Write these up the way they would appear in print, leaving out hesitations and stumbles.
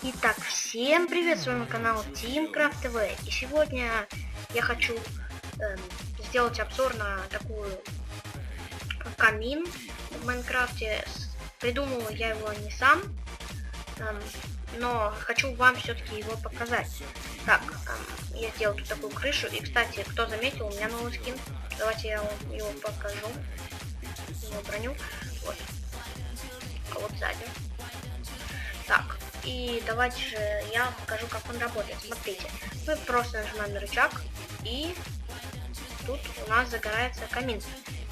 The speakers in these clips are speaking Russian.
Итак, всем привет, с вами канал Teamcraft TV. И сегодня я хочу сделать обзор на такую камин в Майнкрафте. Придумал я его не сам, но хочу вам все-таки его показать. Так, я сделал тут такую крышу. И, кстати, кто заметил, у меня новый скин. Давайте я вам его покажу. Его броню. Вот. А вот сзади. Так. И давайте же я покажу, как он работает. Смотрите, мы просто нажимаем на рычаг, и тут у нас загорается камин.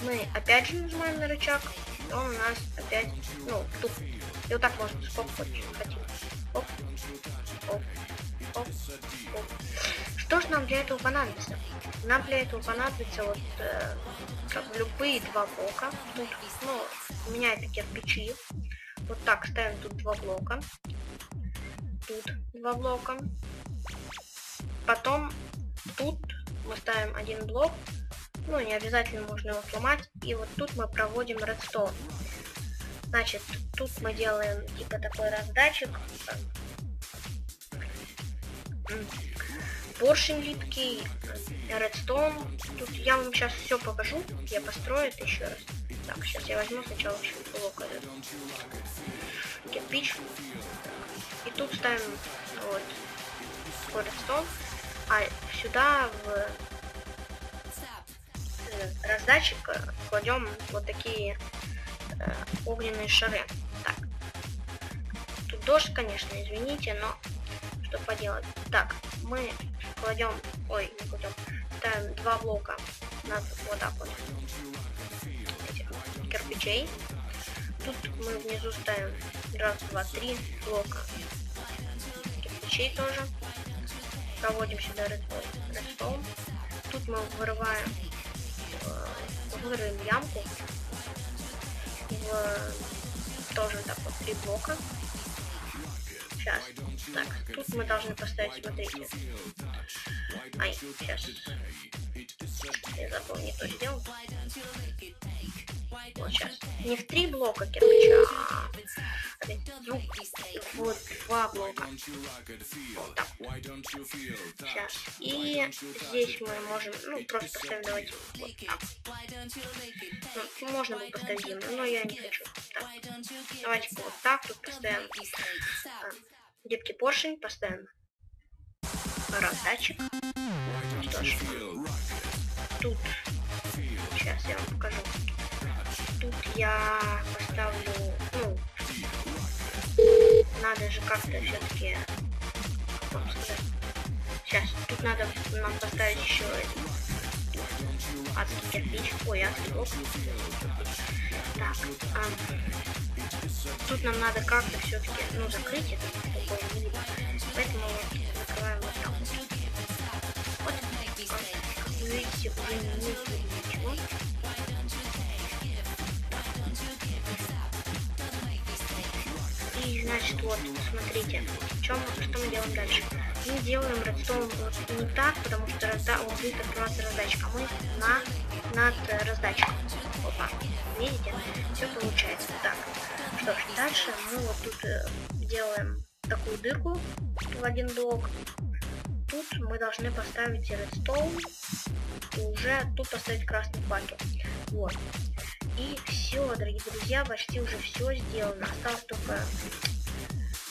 Мы опять же нажимаем на рычаг, и он у нас опять, тут. И вот так можно сколько хотим. Оп, оп, оп, оп. Что же нам для этого понадобится? Нам для этого понадобится вот любые два блока. Тут, у меня это кирпичи. Вот так ставим тут два блока. Тут два блока. Потом тут мы ставим один блок. Не обязательно можно его сломать. И вот тут мы проводим редстоун. Значит, тут мы делаем типа такой раздатчик. Поршень липкий, редстоун. Тут я вам сейчас все покажу. Я построю это еще раз. Так, сейчас я возьму сначала еще блок этот. Кирпич. И тут ставим вот такой редстоун, а сюда в раздатчик кладем вот такие огненные шары. Так, тут дождь, конечно, извините, но что поделать. Так, мы кладем, ставим два блока над вот так вот этих кирпичей. Тут мы внизу ставим раз, два, три блока кирпичей тоже. Проводим сюда редстоун. Тут мы вырываем ямку. Тоже так вот три блока. Сейчас. Так, тут мы должны поставить, смотрите. Сейчас. Я забыл, не то сделал. Вот сейчас. Не в три блока кирпича, а вот два блока. Вот так. Сейчас. И здесь мы можем, просто поставим, давайте вот так. Можно было поставить землю, но я не хочу. Так. Давайте вот так тут поставим детский поршень, поставим раздатчик. Что ж, тут сейчас я вам покажу. Тут я поставлю, надо же как-то все-таки, сейчас, тут надо нам поставить еще адский кирпич, адский блок. Так, тут нам надо как-то все-таки, закрыть это, такое не видно. Поэтому закрываем вот так вот. Вот, как вы видите, уже не видно ничего. И значит, вот, смотрите, что мы делаем дальше. Мы делаем редстоун не так, потому что он будет открываться раздатчик, а мы над раздатчиком. Опа, видите? Все получается. Так, что ж, дальше мы вот тут делаем такую дырку в один блок. Тут мы должны поставить редстоун и уже тут поставить красный факел. Вот. И все, дорогие друзья, почти уже все сделано. Осталось только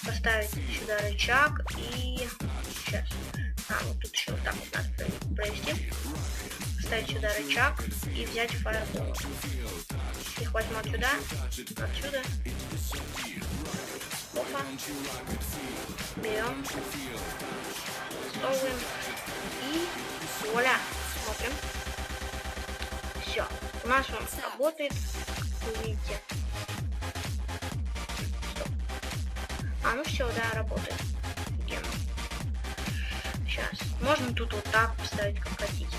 поставить сюда рычаг и сейчас. Вот тут еще вот так вот надо провести. Поставить сюда рычаг и взять фаербол. Их возьму отсюда. Опа. Берем. Стовываем. И вуаля. Смотрим. Все. У нас он работает, как вы видите. Все, да, работает. Офигенно. Сейчас. Можно тут вот так поставить, как хотите.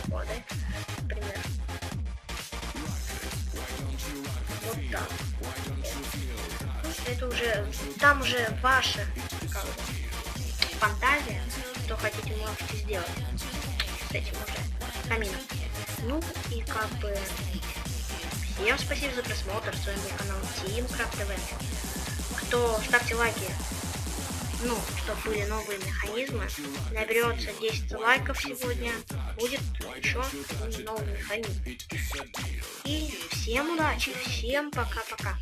Вот, да? Например. Вот так. Это уже, там уже ваша фантазия, что хотите, можете сделать с этим уже камином. И как бы всем спасибо за просмотр. С вами был канал Teamcraft TV. Ставьте лайки ну, чтобы были новые механизмы. Наберется 10 лайков сегодня, будет еще новый механизм. И всем удачи, всем пока-пока.